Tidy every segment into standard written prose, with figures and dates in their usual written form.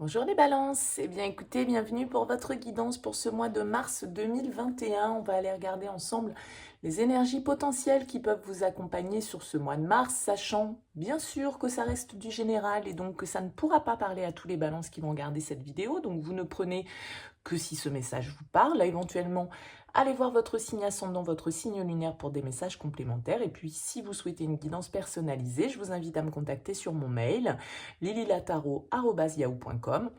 Bonjour les balances, eh bien écoutez, bienvenue pour votre guidance pour ce mois de mars 2021. On va aller regarder ensemble les énergies potentielles qui peuvent vous accompagner sur ce mois de mars, sachant bien sûr que ça reste du général et donc que ça ne pourra pas parler à tous les balances qui vont regarder cette vidéo. Donc vous ne prenez que si ce message vous parle. Là, éventuellement, allez voir votre signe ascendant, votre signe lunaire pour des messages complémentaires. Et puis, si vous souhaitez une guidance personnalisée, je vous invite à me contacter sur mon mail lililataro@yahoo.com.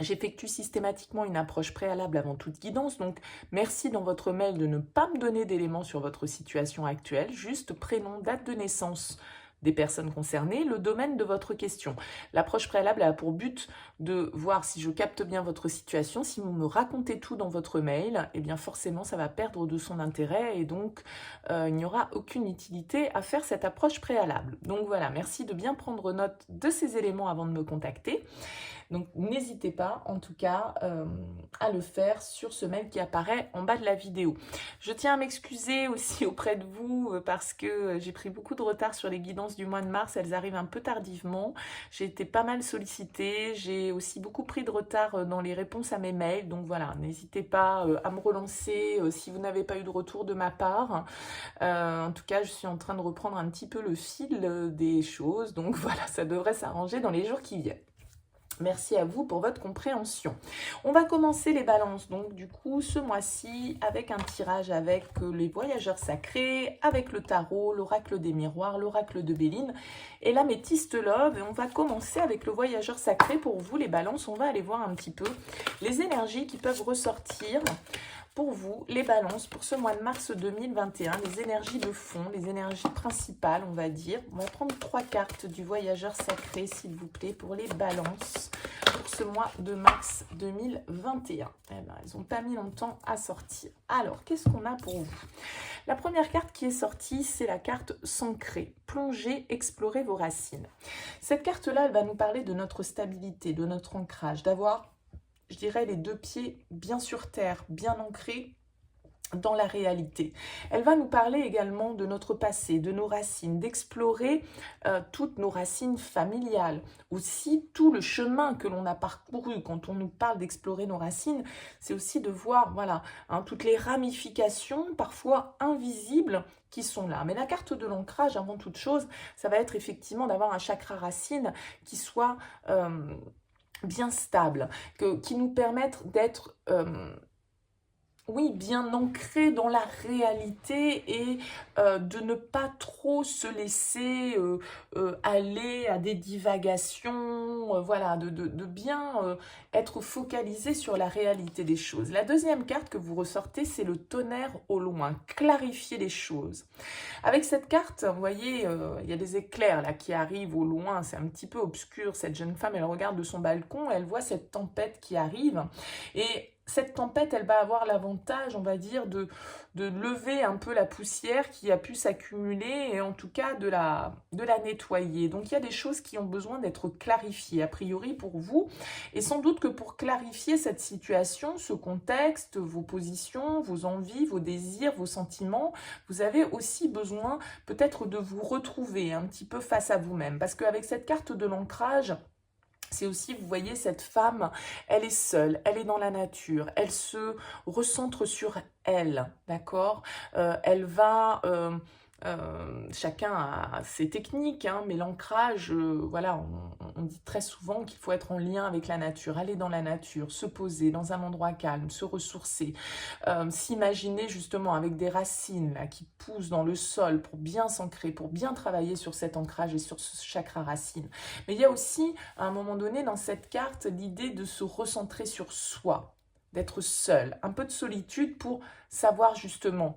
J'effectue systématiquement une approche préalable avant toute guidance, donc merci dans votre mail de ne pas me donner d'éléments sur votre situation actuelle, juste prénom, date de naissance des personnes concernées, le domaine de votre question. L'approche préalable a pour but de voir si je capte bien votre situation. Si vous me racontez tout dans votre mail, eh bien forcément ça va perdre de son intérêt et donc il n'y aura aucune utilité à faire cette approche préalable. Donc voilà, merci de bien prendre note de ces éléments avant de me contacter. Donc n'hésitez pas en tout cas à le faire sur ce mail qui apparaît en bas de la vidéo. Je tiens à m'excuser aussi auprès de vous parce que j'ai pris beaucoup de retard sur les guidances du mois de mars, elles arrivent un peu tardivement. J'ai été pas mal sollicitée, j'ai aussi beaucoup pris de retard dans les réponses à mes mails, donc voilà, n'hésitez pas à me relancer si vous n'avez pas eu de retour de ma part. En tout cas, je suis en train de reprendre un petit peu le fil des choses, donc voilà, ça devrait s'arranger dans les jours qui viennent. Merci à vous pour votre compréhension. On va commencer les balances, donc du coup, ce mois-ci, avec un tirage avec les voyageurs sacrés, avec le tarot, l'oracle des miroirs, l'oracle de Béline et l'améthyste love. Et on va commencer avec le voyageur sacré. Pour vous, les balances, on va aller voir un petit peu les énergies qui peuvent ressortir pour vous, les balances, pour ce mois de mars 2021, les énergies de fond, les énergies principales, on va dire. On va prendre 3 cartes du voyageur sacré, s'il vous plaît, pour les balances, pour ce mois de mars 2021. Eh ben, elles n'ont pas mis longtemps à sortir. Alors, qu'est-ce qu'on a pour vous? La première carte qui est sortie, c'est la carte s'ancrer, plonger, explorer vos racines. Cette carte-là, elle va nous parler de notre stabilité, de notre ancrage, d'avoir, je dirais, les 2 pieds bien sur terre, bien ancrés dans la réalité. Elle va nous parler également de notre passé, de nos racines, d'explorer toutes nos racines familiales, aussi tout le chemin que l'on a parcouru. Quand on nous parle d'explorer nos racines, c'est aussi de voir, voilà, toutes les ramifications, parfois invisibles, qui sont là. Mais la carte de l'ancrage, avant toute chose, ça va être effectivement d'avoir un chakra racine qui soit bien stable, qui nous permettent d'être oui, bien ancré dans la réalité et de ne pas trop se laisser aller à des divagations, voilà, de bien être focalisé sur la réalité des choses. La deuxième carte que vous ressortez, c'est le tonnerre au loin, clarifier les choses. Avec cette carte, vous voyez, il y a des éclairs là qui arrivent au loin, c'est un petit peu obscur. Cette jeune femme, elle regarde de son balcon, elle voit cette tempête qui arrive et cette tempête, elle va avoir l'avantage, on va dire, de lever un peu la poussière qui a pu s'accumuler et en tout cas de la nettoyer. Donc il y a des choses qui ont besoin d'être clarifiées, a priori pour vous. Et sans doute que pour clarifier cette situation, ce contexte, vos positions, vos envies, vos désirs, vos sentiments, vous avez aussi besoin peut-être de vous retrouver un petit peu face à vous-même. Parce qu'avec cette carte de l'ancrage, c'est aussi, vous voyez, cette femme, elle est seule, elle est dans la nature, elle se recentre sur elle, d'accord. Elle va, chacun a ses techniques, hein, mais l'ancrage, voilà, on dit très souvent qu'il faut être en lien avec la nature, aller dans la nature, se poser dans un endroit calme, se ressourcer, s'imaginer justement avec des racines là, qui poussent dans le sol pour bien s'ancrer, pour bien travailler sur cet ancrage et sur ce chakra racine. Mais il y a aussi, à un moment donné, dans cette carte, l'idée de se recentrer sur soi, d'être seul, un peu de solitude pour savoir justement...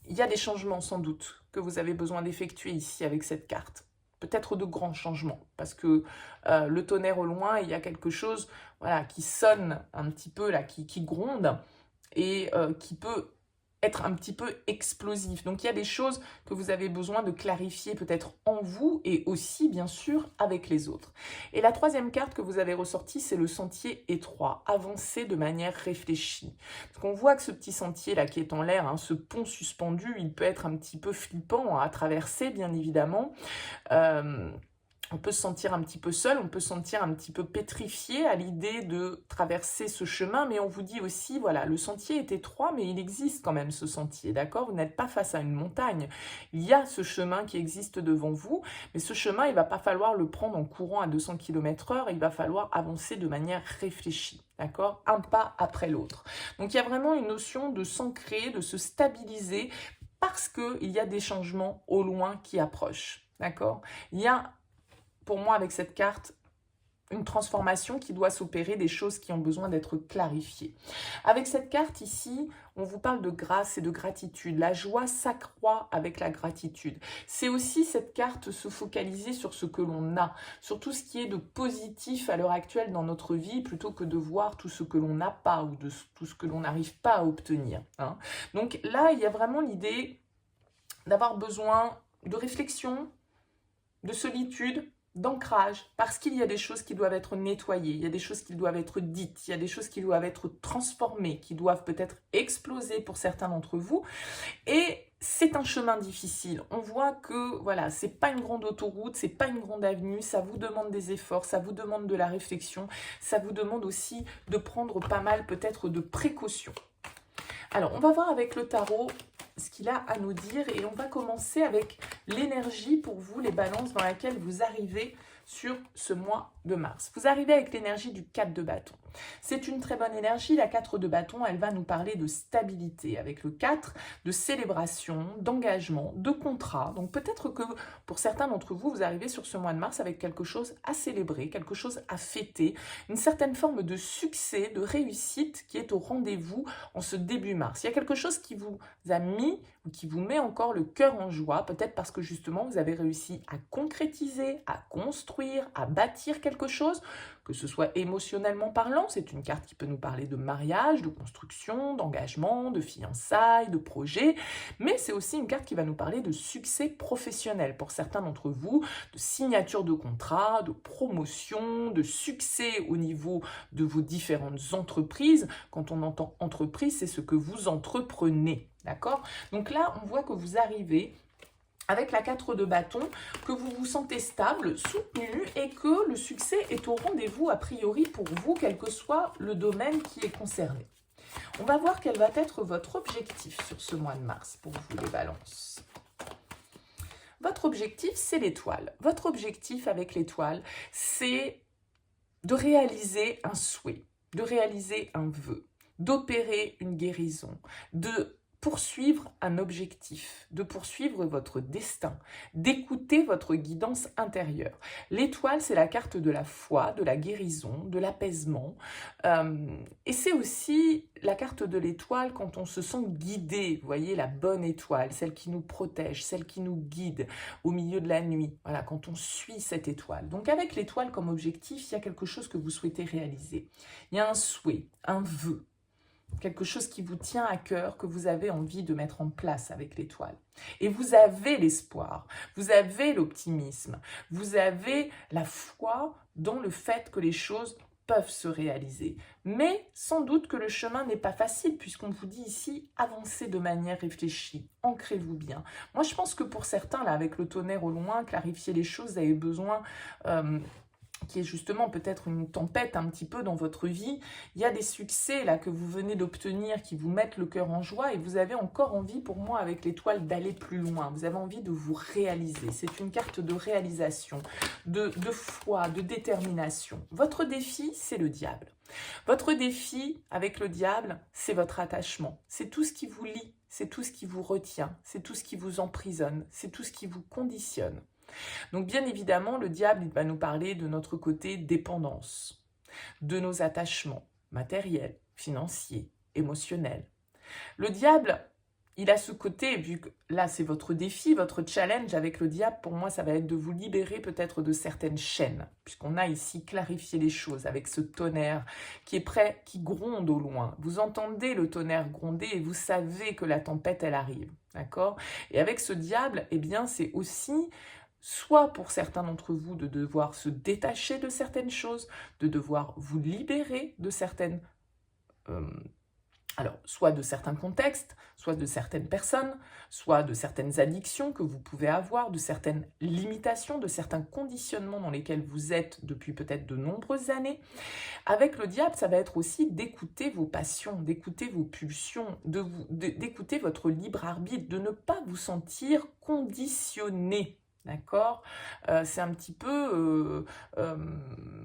il y a des changements sans doute que vous avez besoin d'effectuer ici avec cette carte. Peut-être de grands changements, parce que le tonnerre au loin, il y a quelque chose, voilà, qui sonne un petit peu, là, qui gronde, et qui peut être un petit peu explosif. Donc il y a des choses que vous avez besoin de clarifier peut-être en vous et aussi bien sûr avec les autres. Et la troisième carte que vous avez ressortie, c'est le sentier étroit, avancer de manière réfléchie. Parce qu'on voit que ce petit sentier là qui est en l'air, hein, ce pont suspendu, il peut être un petit peu flippant à traverser bien évidemment. On peut se sentir un petit peu seul, on peut se sentir un petit peu pétrifié à l'idée de traverser ce chemin, mais on vous dit aussi, voilà, le sentier est étroit, mais il existe quand même ce sentier, d'accord? Vous n'êtes pas face à une montagne. Il y a ce chemin qui existe devant vous, mais ce chemin, il ne va pas falloir le prendre en courant à 200 km/h, il va falloir avancer de manière réfléchie, d'accord? Un pas après l'autre. Donc il y a vraiment une notion de s'ancrer, de se stabiliser, parce qu'il y a des changements au loin qui approchent, d'accord? Il y a pour moi, avec cette carte, une transformation qui doit s'opérer, des choses qui ont besoin d'être clarifiées. Avec cette carte ici, on vous parle de grâce et de gratitude. La joie s'accroît avec la gratitude. C'est aussi cette carte se focaliser sur ce que l'on a, sur tout ce qui est de positif à l'heure actuelle dans notre vie, plutôt que de voir tout ce que l'on n'a pas ou de tout ce que l'on n'arrive pas à obtenir, hein. Donc là, il y a vraiment l'idée d'avoir besoin de réflexion, de solitude, d'ancrage, parce qu'il y a des choses qui doivent être nettoyées, il y a des choses qui doivent être dites, il y a des choses qui doivent être transformées, qui doivent peut-être exploser pour certains d'entre vous, et c'est un chemin difficile. On voit que, voilà, c'est pas une grande autoroute, c'est pas une grande avenue, ça vous demande des efforts, ça vous demande de la réflexion, ça vous demande aussi de prendre pas mal peut-être de précautions. Alors, on va voir avec le tarot ce qu'il a à nous dire et on va commencer avec l'énergie pour vous, les balances dans laquelle vous arrivez sur ce mois de mars. Vous arrivez avec l'énergie du 4 de bâton. C'est une très bonne énergie. La 4 de bâton, elle va nous parler de stabilité. Avec le 4, de célébration, d'engagement, de contrat. Donc peut-être que pour certains d'entre vous, vous arrivez sur ce mois de mars avec quelque chose à célébrer, quelque chose à fêter, une certaine forme de succès, de réussite qui est au rendez-vous en ce début mars. Il y a quelque chose qui vous a mis ou qui vous met encore le cœur en joie, peut-être parce que justement vous avez réussi à concrétiser, à construire, à bâtir quelque chose, que ce soit émotionnellement parlant, c'est une carte qui peut nous parler de mariage, de construction, d'engagement, de fiançailles, de projet, mais c'est aussi une carte qui va nous parler de succès professionnel pour certains d'entre vous, de signature de contrat, de promotion, de succès au niveau de vos différentes entreprises. Quand on entend entreprise, c'est ce que vous entreprenez, d'accord? Donc là, on voit que vous arrivez avec la 4 de bâton, que vous vous sentez stable, soutenu et que le succès est au rendez-vous a priori pour vous, quel que soit le domaine qui est concerné. On va voir quel va être votre objectif sur ce mois de mars pour vous les balances. Votre objectif, c'est l'étoile. Votre objectif avec l'étoile, c'est de réaliser un souhait, de réaliser un vœu, d'opérer une guérison, de poursuivre un objectif, de poursuivre votre destin, d'écouter votre guidance intérieure. L'étoile, c'est la carte de la foi, de la guérison, de l'apaisement. Et c'est aussi la carte de l'étoile quand on se sent guidé, vous voyez, la bonne étoile, celle qui nous protège, celle qui nous guide au milieu de la nuit. Voilà, quand on suit cette étoile. Donc avec l'étoile comme objectif, il y a quelque chose que vous souhaitez réaliser. Il y a un souhait, un vœu. Quelque chose qui vous tient à cœur, que vous avez envie de mettre en place avec l'étoile. Et vous avez l'espoir, vous avez l'optimisme, vous avez la foi dans le fait que les choses peuvent se réaliser. Mais sans doute que le chemin n'est pas facile, puisqu'on vous dit ici, avancez de manière réfléchie, ancrez-vous bien. Moi, je pense que pour certains, là, avec le tonnerre au loin, clarifier les choses, vous avez besoin... qui est justement peut-être une tempête un petit peu dans votre vie, il y a des succès là que vous venez d'obtenir qui vous mettent le cœur en joie et vous avez encore envie, pour moi, avec l'étoile, d'aller plus loin. Vous avez envie de vous réaliser. C'est une carte de réalisation, de foi, de détermination. Votre défi, c'est le diable. Votre défi avec le diable, c'est votre attachement. C'est tout ce qui vous lie, c'est tout ce qui vous retient, c'est tout ce qui vous emprisonne, c'est tout ce qui vous conditionne. Donc bien évidemment, le diable, il va nous parler de notre côté dépendance, de nos attachements matériels, financiers, émotionnels. Le diable, il a ce côté, vu que là c'est votre défi, votre challenge avec le diable, pour moi ça va être de vous libérer peut-être de certaines chaînes, puisqu'on a ici clarifié les choses avec ce tonnerre qui est prêt, qui gronde au loin. Vous entendez le tonnerre gronder et vous savez que la tempête elle arrive, d'accord? Et avec ce diable, eh bien c'est aussi... soit pour certains d'entre vous de devoir se détacher de certaines choses, de devoir vous libérer de certaines Alors, soit de certains contextes, soit de certaines personnes, soit de certaines addictions que vous pouvez avoir, de certaines limitations, de certains conditionnements dans lesquels vous êtes depuis peut-être de nombreuses années. Avec le diable, ça va être aussi d'écouter vos passions, d'écouter vos pulsions, d'écouter votre libre arbitre, de ne pas vous sentir conditionné. D'accord. C'est un petit peu,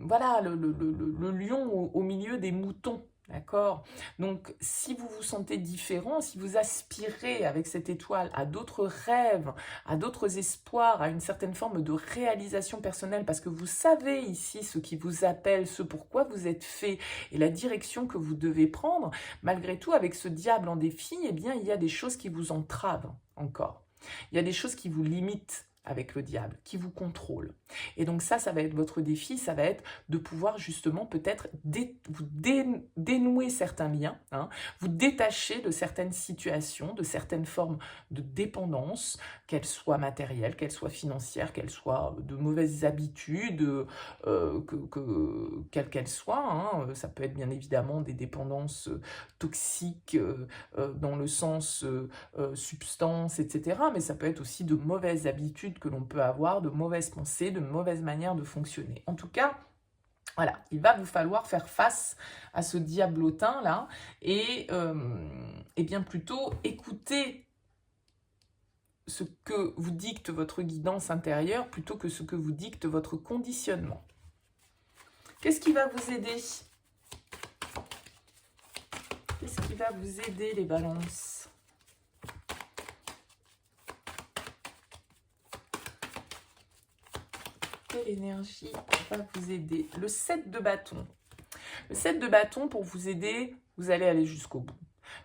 voilà, le lion au milieu des moutons. D'accord. Donc, si vous vous sentez différent, si vous aspirez avec cette étoile à d'autres rêves, à d'autres espoirs, à une certaine forme de réalisation personnelle, parce que vous savez ici ce qui vous appelle, ce pourquoi vous êtes fait et la direction que vous devez prendre, malgré tout, avec ce diable en défi, eh bien, il y a des choses qui vous entravent encore. Il y a des choses qui vous limitent avec le diable, qui vous contrôle. Et donc ça va être votre défi, ça va être de pouvoir justement peut-être dénouer certains liens, hein, vous détacher de certaines situations, de certaines formes de dépendance, qu'elles soient matérielles, qu'elles soient financières, qu'elles soient de mauvaises habitudes, quelles qu'elles soient. Hein. Ça peut être bien évidemment des dépendances toxiques dans le sens substance, etc. Mais ça peut être aussi de mauvaises habitudes que l'on peut avoir, de mauvaises pensées, de mauvaises manières de fonctionner. En tout cas, voilà, il va vous falloir faire face à ce diablotin-là et bien plutôt écouter ce que vous dicte votre guidance intérieure plutôt que ce que vous dicte votre conditionnement. Qu'est-ce qui va vous aider? Qu'est-ce qui va vous aider, les balances? Quelle énergie va vous aider? Le 7 de bâton. Le 7 de bâton, pour vous aider, vous allez aller jusqu'au bout.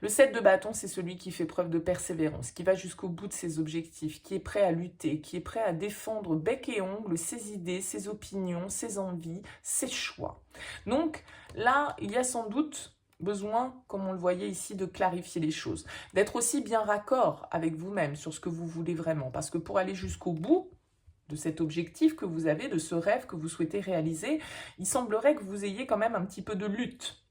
Le 7 de bâton, c'est celui qui fait preuve de persévérance, qui va jusqu'au bout de ses objectifs, qui est prêt à lutter, qui est prêt à défendre bec et ongle ses idées, ses opinions, ses envies, ses choix. Donc là, il y a sans doute besoin, comme on le voyait ici, de clarifier les choses, d'être aussi bien raccord avec vous-même sur ce que vous voulez vraiment, parce que pour aller jusqu'au bout de cet objectif que vous avez, de ce rêve que vous souhaitez réaliser, il semblerait que vous ayez quand même un petit peu de lutte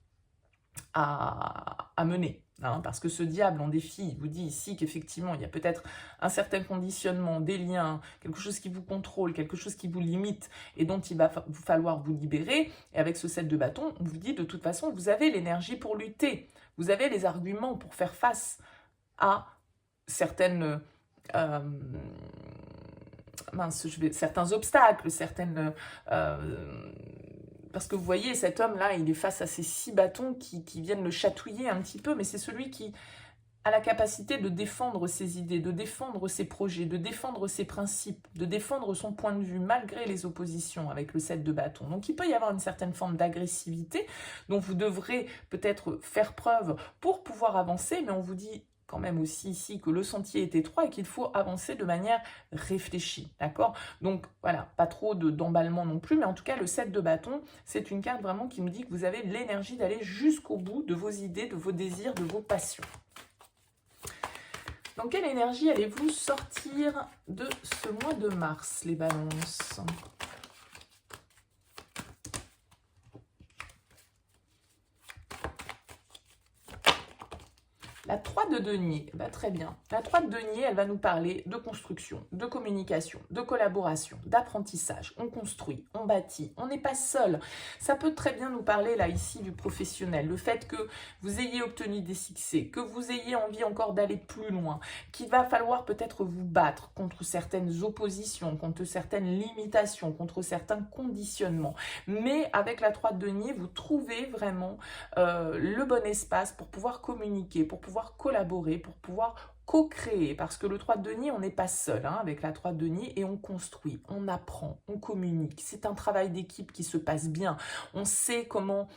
à mener. Hein, parce que ce diable en défi vous dit ici qu'effectivement, il y a peut-être un certain conditionnement, des liens, quelque chose qui vous contrôle, quelque chose qui vous limite et dont il va vous falloir vous libérer. Et avec ce 7 de bâton, on vous dit de toute façon, vous avez l'énergie pour lutter. Vous avez les arguments pour faire face à certaines... certains obstacles, certaines... parce que vous voyez, cet homme-là, il est face à ces 6 bâtons qui viennent le chatouiller un petit peu, mais c'est celui qui a la capacité de défendre ses idées, de défendre ses projets, de défendre ses principes, de défendre son point de vue, malgré les oppositions avec le 7 de bâton. Donc il peut y avoir une certaine forme d'agressivité dont vous devrez peut-être faire preuve pour pouvoir avancer, mais on vous dit quand même aussi ici que le sentier est étroit et qu'il faut avancer de manière réfléchie, d'accord? Donc voilà, pas trop d'emballement non plus, mais en tout cas le 7 de bâton, c'est une carte vraiment qui nous dit que vous avez l'énergie d'aller jusqu'au bout de vos idées, de vos désirs, de vos passions. Dans quelle énergie allez-vous sortir de ce mois de mars, les balances ? La 3 de denier, bah très bien. La 3 de denier, elle va nous parler de construction, de communication, de collaboration, d'apprentissage. On construit, on bâtit, on n'est pas seul. Ça peut très bien nous parler là ici du professionnel. Le fait que vous ayez obtenu des succès, que vous ayez envie encore d'aller plus loin, qu'il va falloir peut-être vous battre contre certaines oppositions, contre certaines limitations, contre certains conditionnements. Mais avec la 3 de denier, vous trouvez vraiment le bon espace pour pouvoir communiquer, pour pouvoir collaborer, pour pouvoir co-créer, parce que le 3 de denier, on n'est pas seul hein, avec la 3 de denier et on construit, on apprend, on communique. C'est un travail d'équipe qui se passe bien. On sait comment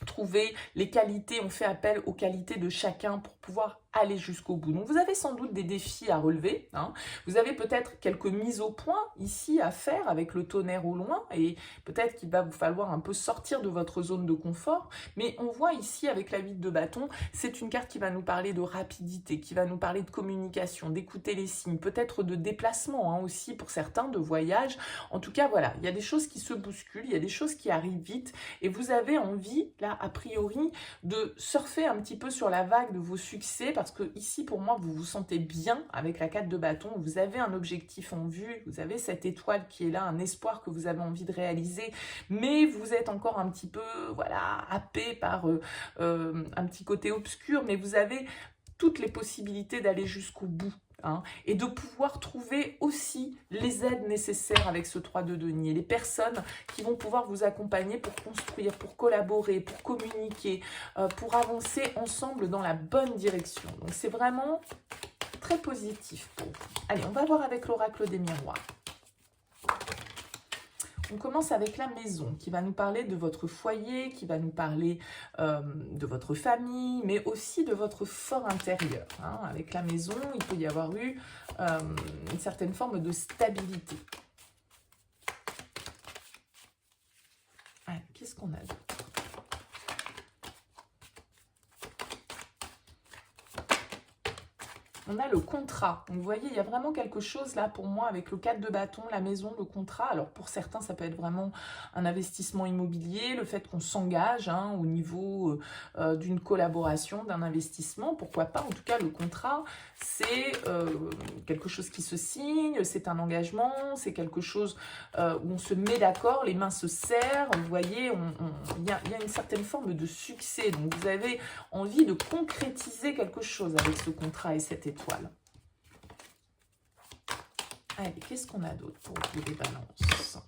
trouver les qualités, on fait appel aux qualités de chacun pour pouvoir aller jusqu'au bout. Donc vous avez sans doute des défis à relever, hein. Vous avez peut-être quelques mises au point ici à faire avec le tonnerre au loin, et peut-être qu'il va vous falloir un peu sortir de votre zone de confort, mais on voit ici avec la 8 de bâton, c'est une carte qui va nous parler de rapidité, qui va nous parler de communication, d'écouter les signes, peut-être de déplacement, hein, aussi pour certains, de voyage. En tout cas, voilà, il y a des choses qui se bousculent, il y a des choses qui arrivent vite, et vous avez envie, là, a priori, de surfer un petit peu sur la vague de vos succès, parce que ici, pour moi, vous vous sentez bien avec la 4 de bâton, vous avez un objectif en vue, vous avez cette étoile qui est là, un espoir que vous avez envie de réaliser, mais vous êtes encore un petit peu, voilà, happé par un petit côté obscur, mais vous avez toutes les possibilités d'aller jusqu'au bout. Hein, et de pouvoir trouver aussi les aides nécessaires avec ce 3 de denier, les personnes qui vont pouvoir vous accompagner pour construire, pour collaborer, pour communiquer, pour avancer ensemble dans la bonne direction. Donc c'est vraiment très positif pour vous. Allez, on va voir avec l'oracle des miroirs. On commence avec la maison, qui va nous parler de votre foyer, qui va nous parler de votre famille, mais aussi de votre fort intérieur. Hein. Avec la maison, il peut y avoir eu une certaine forme de stabilité. Qu'est-ce qu'on a d'autre ? On a le contrat. Donc, vous voyez, il y a vraiment quelque chose là pour moi avec le 4 de bâton, la maison, le contrat. Alors, pour certains, ça peut être vraiment un investissement immobilier, le fait qu'on s'engage, hein, au niveau d'une collaboration, d'un investissement. Pourquoi pas? En tout cas, le contrat, c'est quelque chose qui se signe, c'est un engagement, c'est quelque chose où on se met d'accord, les mains se serrent. Vous voyez, il y a une certaine forme de succès. Donc, vous avez envie de concrétiser quelque chose avec ce contrat et cette étoile. Allez, qu'est-ce qu'on a d'autre pour vous, les balances?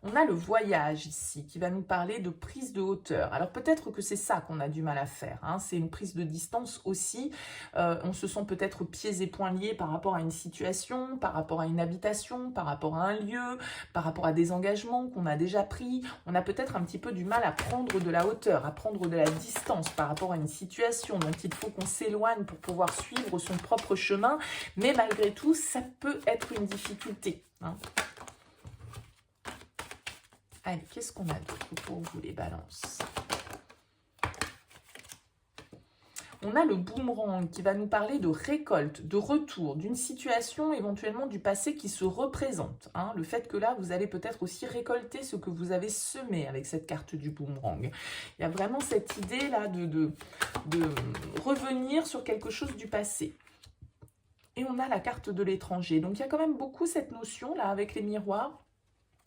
On a le voyage ici qui va nous parler de prise de hauteur. Alors peut-être que c'est ça qu'on a du mal à faire, hein. C'est une prise de distance aussi. On se sent peut-être pieds et poings liés par rapport à une situation, par rapport à une habitation, par rapport à un lieu, par rapport à des engagements qu'on a déjà pris. On a peut-être un petit peu du mal à prendre de la hauteur, à prendre de la distance par rapport à une situation dont il faut qu'on s'éloigne pour pouvoir suivre son propre chemin. Mais malgré tout, ça peut être une difficulté, hein. Allez, qu'est-ce qu'on a d'autre pour vous, les balances? On a le boomerang qui va nous parler de récolte, de retour, d'une situation éventuellement du passé qui se représente, hein. Le fait que là, vous allez peut-être aussi récolter ce que vous avez semé avec cette carte du boomerang. Il y a vraiment cette idée-là de revenir sur quelque chose du passé. Et on a la carte de l'étranger. Donc, il y a quand même beaucoup cette notion-là avec les miroirs.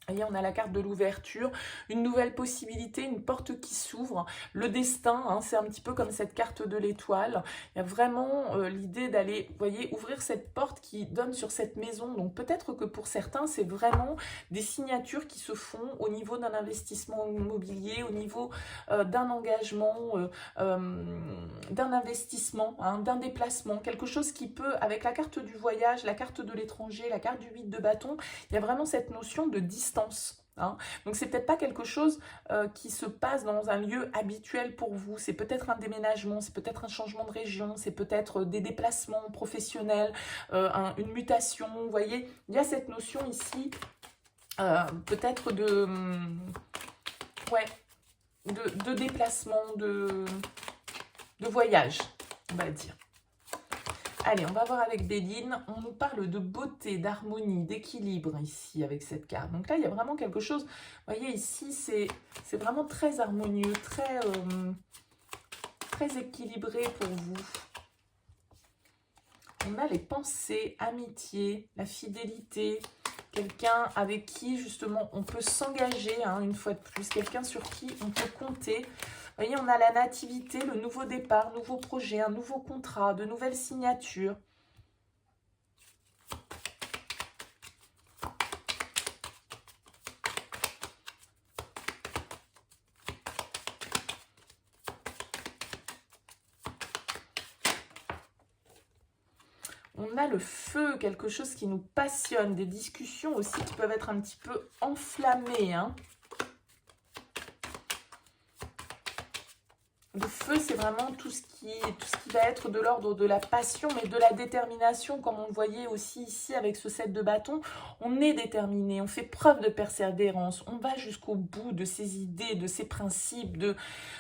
Vous voyez, on a la carte de l'ouverture, une nouvelle possibilité, une porte qui s'ouvre, le destin, hein, c'est un petit peu comme cette carte de l'étoile. Il y a vraiment l'idée d'aller, vous voyez, ouvrir cette porte qui donne sur cette maison. Donc peut-être que pour certains, c'est vraiment des signatures qui se font au niveau d'un investissement immobilier, au niveau d'un engagement, d'un investissement, hein, d'un déplacement, quelque chose qui peut, avec la carte du voyage, la carte de l'étranger, la carte du 8 de bâton, il y a vraiment cette notion de distance. Hein. Donc c'est peut-être pas quelque chose qui se passe dans un lieu habituel pour vous, c'est peut-être un déménagement, c'est peut-être un changement de région, c'est peut-être des déplacements professionnels, une mutation, vous voyez, il y a cette notion ici peut-être de déplacement, de voyage, on va dire. Allez, on va voir avec Béline. On nous parle de beauté, d'harmonie, d'équilibre ici avec cette carte. Donc là, il y a vraiment quelque chose. Vous voyez, ici, c'est vraiment très harmonieux, très équilibré pour vous. On a les pensées, amitié, la fidélité. Quelqu'un avec qui, justement, on peut s'engager, hein, une fois de plus. Quelqu'un sur qui on peut compter. Vous voyez, on a la nativité, le nouveau départ, nouveau projet, un nouveau contrat, de nouvelles signatures. On a le feu, quelque chose qui nous passionne, des discussions aussi qui peuvent être un petit peu enflammées, hein. Le feu, c'est vraiment tout ce qui va être de l'ordre de la passion, mais de la détermination, comme on le voyait aussi ici avec ce 7 de bâton. On est déterminé, on fait preuve de persévérance, on va jusqu'au bout de ses idées, de ses principes,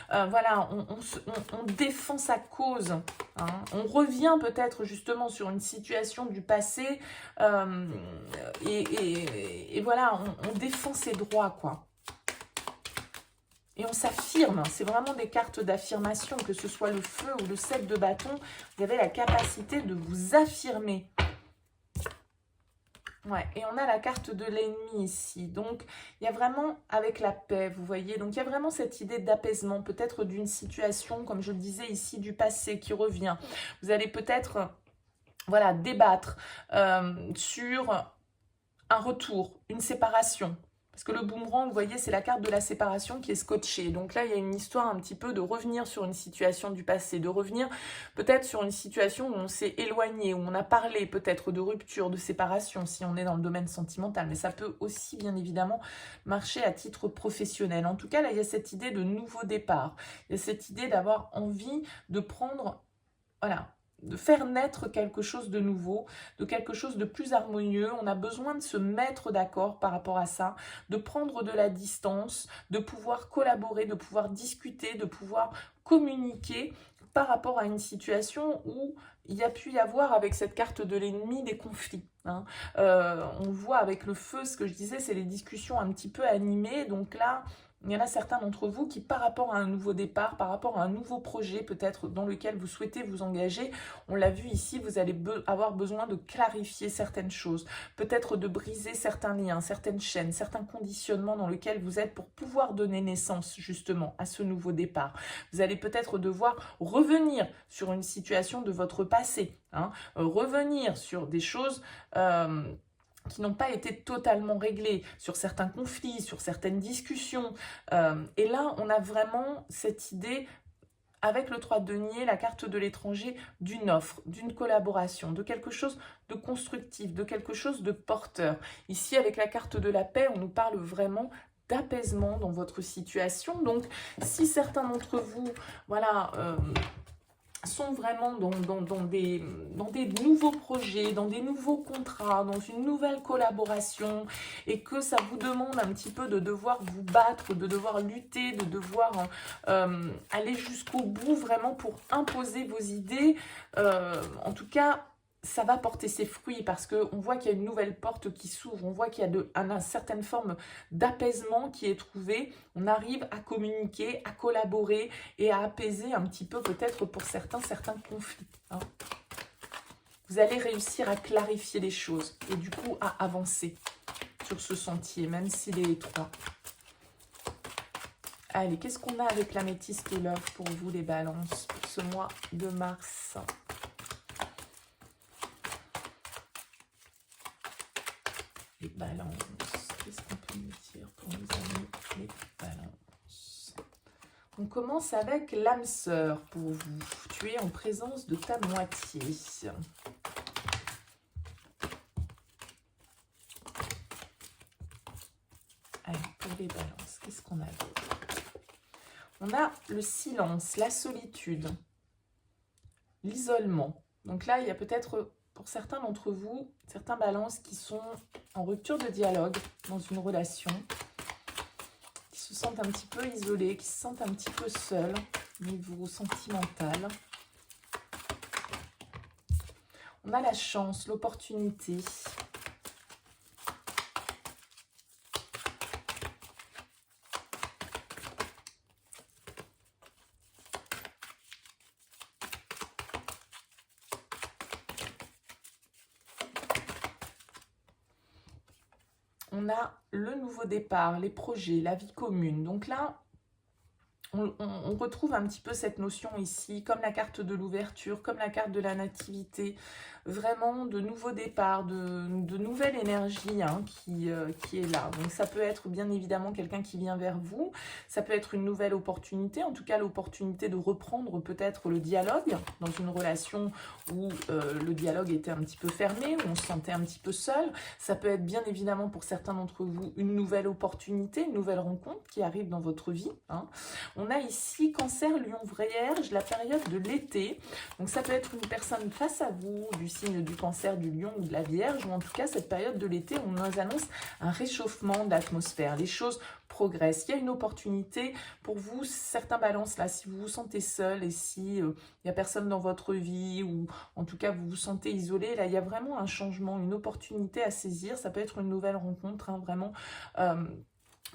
voilà, on défend sa cause. Hein. On revient peut-être justement sur une situation du passé et voilà, on défend ses droits, quoi. Et on s'affirme, c'est vraiment des cartes d'affirmation, que ce soit le feu ou le 7 de bâton, vous avez la capacité de vous affirmer. Ouais, et on a la carte de l'ennemi ici. Donc, il y a vraiment, avec la paix, vous voyez, donc il y a vraiment cette idée d'apaisement, peut-être d'une situation, comme je le disais ici, du passé qui revient. Vous allez peut-être, voilà, débattre sur un retour, une séparation. Parce que le boomerang, vous voyez, c'est la carte de la séparation qui est scotchée. Donc là, il y a une histoire un petit peu de revenir sur une situation du passé, de revenir peut-être sur une situation où on s'est éloigné, où on a parlé peut-être de rupture, de séparation, si on est dans le domaine sentimental. Mais ça peut aussi, bien évidemment, marcher à titre professionnel. En tout cas, là, il y a cette idée de nouveau départ. Il y a cette idée d'avoir envie de prendre, voilà, de faire naître quelque chose de nouveau, de quelque chose de plus harmonieux. On a besoin de se mettre d'accord par rapport à ça, de prendre de la distance, de pouvoir collaborer, de pouvoir discuter, de pouvoir communiquer par rapport à une situation où il y a pu y avoir avec cette carte de l'ennemi des conflits. Hein. On voit avec le feu, ce que je disais, c'est les discussions un petit peu animées. Donc là, il y en a certains d'entre vous qui, par rapport à un nouveau départ, par rapport à un nouveau projet peut-être dans lequel vous souhaitez vous engager, on l'a vu ici, vous allez avoir besoin de clarifier certaines choses, peut-être de briser certains liens, certaines chaînes, certains conditionnements dans lesquels vous êtes pour pouvoir donner naissance justement à ce nouveau départ. Vous allez peut-être devoir revenir sur une situation de votre passé, hein, revenir sur des choses qui n'ont pas été totalement réglés, sur certains conflits, sur certaines discussions. Et là, on a vraiment cette idée, avec le 3 de denier, la carte de l'étranger, d'une offre, d'une collaboration, de quelque chose de constructif, de quelque chose de porteur. Ici, avec la carte de la paix, on nous parle vraiment d'apaisement dans votre situation. Donc, si certains d'entre vous, voilà, sont vraiment dans des nouveaux projets, dans des nouveaux contrats, dans une nouvelle collaboration et que ça vous demande un petit peu de devoir vous battre, de devoir lutter, de devoir aller jusqu'au bout vraiment pour imposer vos idées, en tout cas, ça va porter ses fruits parce qu'on voit qu'il y a une nouvelle porte qui s'ouvre, on voit qu'il y a une certaine forme d'apaisement qui est trouvée. On arrive à communiquer, à collaborer et à apaiser un petit peu peut-être pour certains conflits. Hein. Vous allez réussir à clarifier les choses et du coup à avancer sur ce sentier, même s'il est étroit. Allez, qu'est-ce qu'on a avec l'améthyste love pour vous les balances pour ce mois de mars ? Les balances, qu'est-ce qu'on peut nous dire pour nos amis les balances? On commence avec l'âme sœur pour vous. Tu es en présence de ta moitié. Allez, pour les balances, qu'est-ce qu'on a d'autre? On a le silence, la solitude, l'isolement. Donc là, il y a peut-être, pour certains d'entre vous, certains balances qui sont en rupture de dialogue dans une relation, qui se sentent un petit peu isolés, qui se sentent un petit peu seuls au niveau sentimental. On a la chance, l'opportunité. On a le nouveau départ, les projets, la vie commune. Donc là, on retrouve un petit peu cette notion ici, comme la carte de l'ouverture, comme la carte de la nativité, vraiment de nouveaux départs, de nouvelle énergie hein, qui est là. Donc ça peut être bien évidemment quelqu'un qui vient vers vous, ça peut être une nouvelle opportunité, en tout cas l'opportunité de reprendre peut-être le dialogue dans une relation où le dialogue était un petit peu fermé, où on se sentait un petit peu seul. Ça peut être bien évidemment pour certains d'entre vous une nouvelle opportunité, une nouvelle rencontre qui arrive dans votre vie. Hein. On a ici Cancer, Lion, Vierge, la période de l'été. Donc ça peut être une personne face à vous, du signe du Cancer, du Lion ou de la Vierge, ou en tout cas cette période de l'été, on nous annonce un réchauffement de l'atmosphère. Les choses progressent. Il y a une opportunité pour vous, certains balances là, si vous vous sentez seul et si il n'y a personne dans votre vie, ou en tout cas vous vous sentez isolé, là il y a vraiment un changement, une opportunité à saisir. Ça peut être une nouvelle rencontre, hein, vraiment.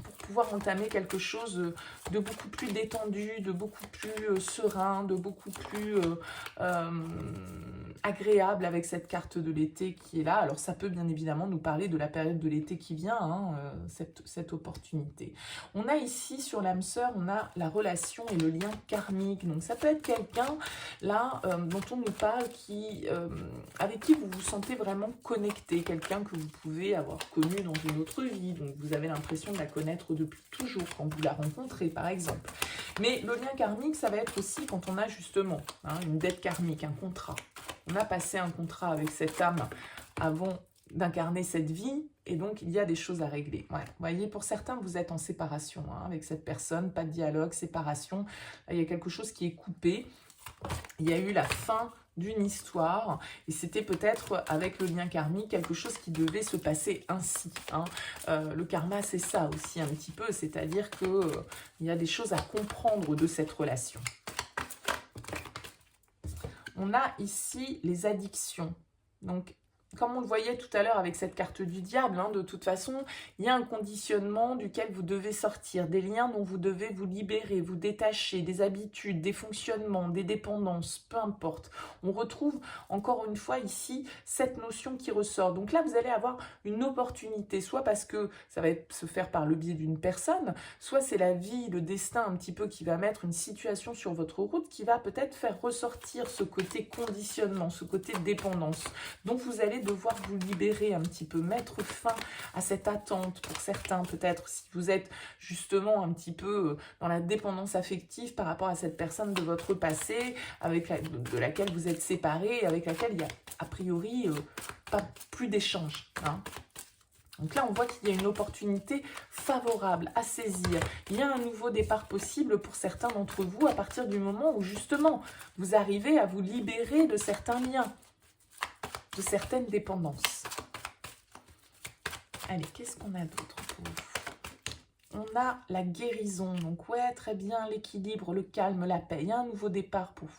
Pour pouvoir entamer quelque chose de beaucoup plus détendu, de beaucoup plus serein, de beaucoup plus agréable avec cette carte de l'été qui est là. Alors ça peut bien évidemment nous parler de la période de l'été qui vient, hein, cette opportunité. On a ici sur l'âme sœur, on a la relation et le lien karmique. Donc ça peut être quelqu'un là dont on nous parle avec qui vous vous sentez vraiment connecté, quelqu'un que vous pouvez avoir connu dans une autre vie, donc vous avez l'impression de la connaître depuis toujours quand vous la rencontrez par exemple. Mais le lien karmique, ça va être aussi quand on a justement une dette karmique, un contrat. On a passé un contrat avec cette âme avant d'incarner cette vie et donc il y a des choses à régler. Ouais. Vous voyez, pour certains, vous êtes en séparation avec cette personne, pas de dialogue, séparation. Là, il y a quelque chose qui est coupé. Il y a eu la fin d'une histoire, et c'était peut-être avec le lien karmique quelque chose qui devait se passer ainsi. Le karma, c'est ça aussi un petit peu, c'est-à-dire que il y a des choses à comprendre de cette relation. On a ici les addictions. Donc, comme on le voyait tout à l'heure avec cette carte du diable, de toute façon, il y a un conditionnement duquel vous devez sortir, des liens dont vous devez vous libérer, vous détacher, des habitudes, des fonctionnements, des dépendances, peu importe. On retrouve encore une fois ici cette notion qui ressort. Donc là, vous allez avoir une opportunité, soit parce que ça va se faire par le biais d'une personne, soit c'est la vie, le destin un petit peu qui va mettre une situation sur votre route qui va peut-être faire ressortir ce côté conditionnement, ce côté dépendance. Donc vous allez devoir vous libérer un petit peu, mettre fin à cette attente pour certains, peut-être si vous êtes justement un petit peu dans la dépendance affective par rapport à cette personne de votre passé, de laquelle vous êtes séparés, avec laquelle il y a a priori pas plus d'échange. Donc là, on voit qu'il y a une opportunité favorable à saisir. Il y a un nouveau départ possible pour certains d'entre vous à partir du moment où justement vous arrivez à vous libérer de certains liens, de certaines dépendances. Allez, qu'est-ce qu'on a d'autre pour vous? On a la guérison. Donc ouais, très bien, l'équilibre, le calme, la paix. Il y a un nouveau départ pour vous.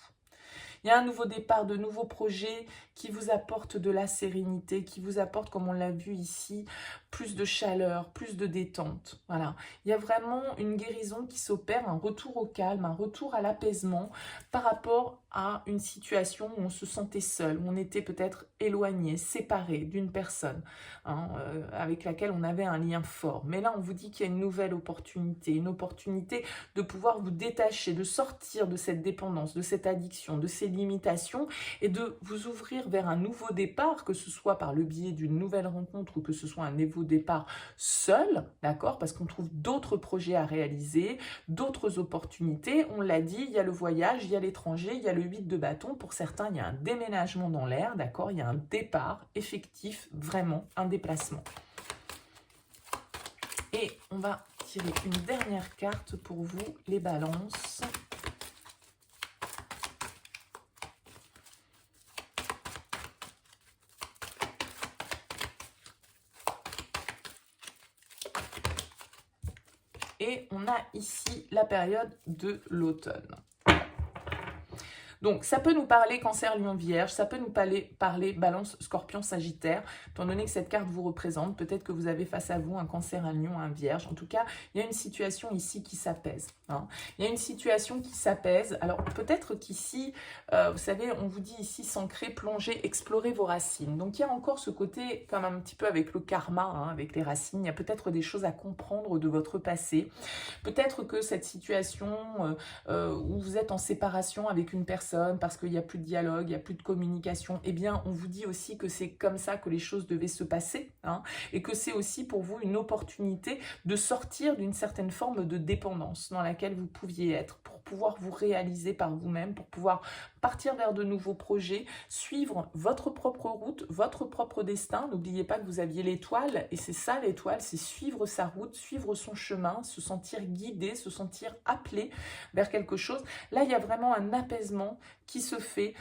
Il y a un nouveau départ, de nouveaux projets qui vous apportent de la sérénité, qui vous apportent, comme on l'a vu ici, plus de chaleur, plus de détente. Voilà. Il y a vraiment une guérison qui s'opère, un retour au calme, un retour à l'apaisement par rapport à une situation où on se sentait seul, où on était peut-être éloigné, séparé d'une personne avec laquelle on avait un lien fort. Mais là, on vous dit qu'il y a une nouvelle opportunité, une opportunité de pouvoir vous détacher, de sortir de cette dépendance, de cette addiction, de ces limitations et de vous ouvrir vers un nouveau départ, que ce soit par le biais d'une nouvelle rencontre ou que ce soit un nouveau départ seul, d'accord? Parce qu'on trouve d'autres projets à réaliser, d'autres opportunités. On l'a dit, il y a le voyage, il y a l'étranger, il y a le 8 de bâton. Pour certains, il y a un déménagement dans l'air, d'accord? Il y a un départ effectif, vraiment un déplacement. Et on va tirer une dernière carte pour vous, les balances. Et on a ici la période de l'automne. Donc, ça peut nous parler Cancer, Lion, Vierge, ça peut nous parler Balance, Scorpion, Sagittaire, étant donné que cette carte vous représente, peut-être que vous avez face à vous un Cancer, un Lion, un Vierge. En tout cas, il y a une situation ici qui s'apaise. Il y a une situation qui s'apaise. Alors, peut-être qu'ici, vous savez, on vous dit ici, s'ancrer, plonger, explorer vos racines. Donc, il y a encore ce côté, comme un petit peu avec le karma, avec les racines, il y a peut-être des choses à comprendre de votre passé. Peut-être que cette situation où vous êtes en séparation avec une personne personne, parce qu'il n'y a plus de dialogue, il n'y a plus de communication, eh bien, on vous dit aussi que c'est comme ça que les choses devaient se passer, hein, et que c'est aussi pour vous une opportunité de sortir d'une certaine forme de dépendance dans laquelle vous pouviez être, pour pouvoir vous réaliser par vous-même, pour pouvoir partir vers de nouveaux projets, suivre votre propre route, votre propre destin. N'oubliez pas que vous aviez l'étoile, et c'est ça l'étoile, c'est suivre sa route, suivre son chemin, se sentir guidé, se sentir appelé vers quelque chose. Là, il y a vraiment un apaisement qui se fait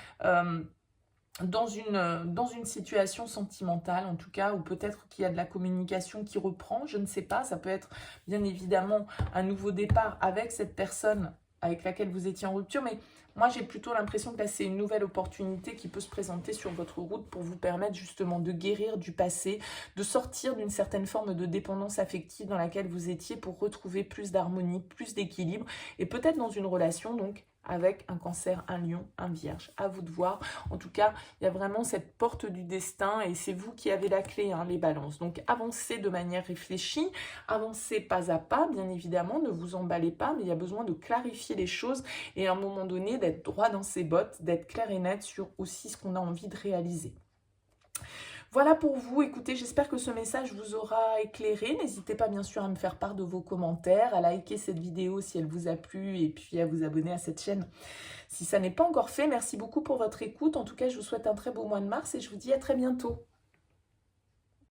dans une situation sentimentale, en tout cas, ou peut-être qu'il y a de la communication qui reprend, je ne sais pas. Ça peut être bien évidemment un nouveau départ avec cette personne avec laquelle vous étiez en rupture, mais moi j'ai plutôt l'impression que là c'est une nouvelle opportunité qui peut se présenter sur votre route pour vous permettre justement de guérir du passé, de sortir d'une certaine forme de dépendance affective dans laquelle vous étiez pour retrouver plus d'harmonie, plus d'équilibre, et peut-être dans une relation donc avec un cancer, un lion, un vierge. À vous de voir. En tout cas, il y a vraiment cette porte du destin et c'est vous qui avez la clé, hein, les balances. Donc avancez de manière réfléchie, avancez pas à pas, bien évidemment, ne vous emballez pas, mais il y a besoin de clarifier les choses et à un moment donné d'être droit dans ses bottes, d'être clair et net sur aussi ce qu'on a envie de réaliser. Voilà pour vous, écoutez, j'espère que ce message vous aura éclairé. N'hésitez pas bien sûr à me faire part de vos commentaires, à liker cette vidéo si elle vous a plu et puis à vous abonner à cette chaîne si ça n'est pas encore fait. Merci beaucoup pour votre écoute. En tout cas, je vous souhaite un très beau mois de mars et je vous dis à très bientôt.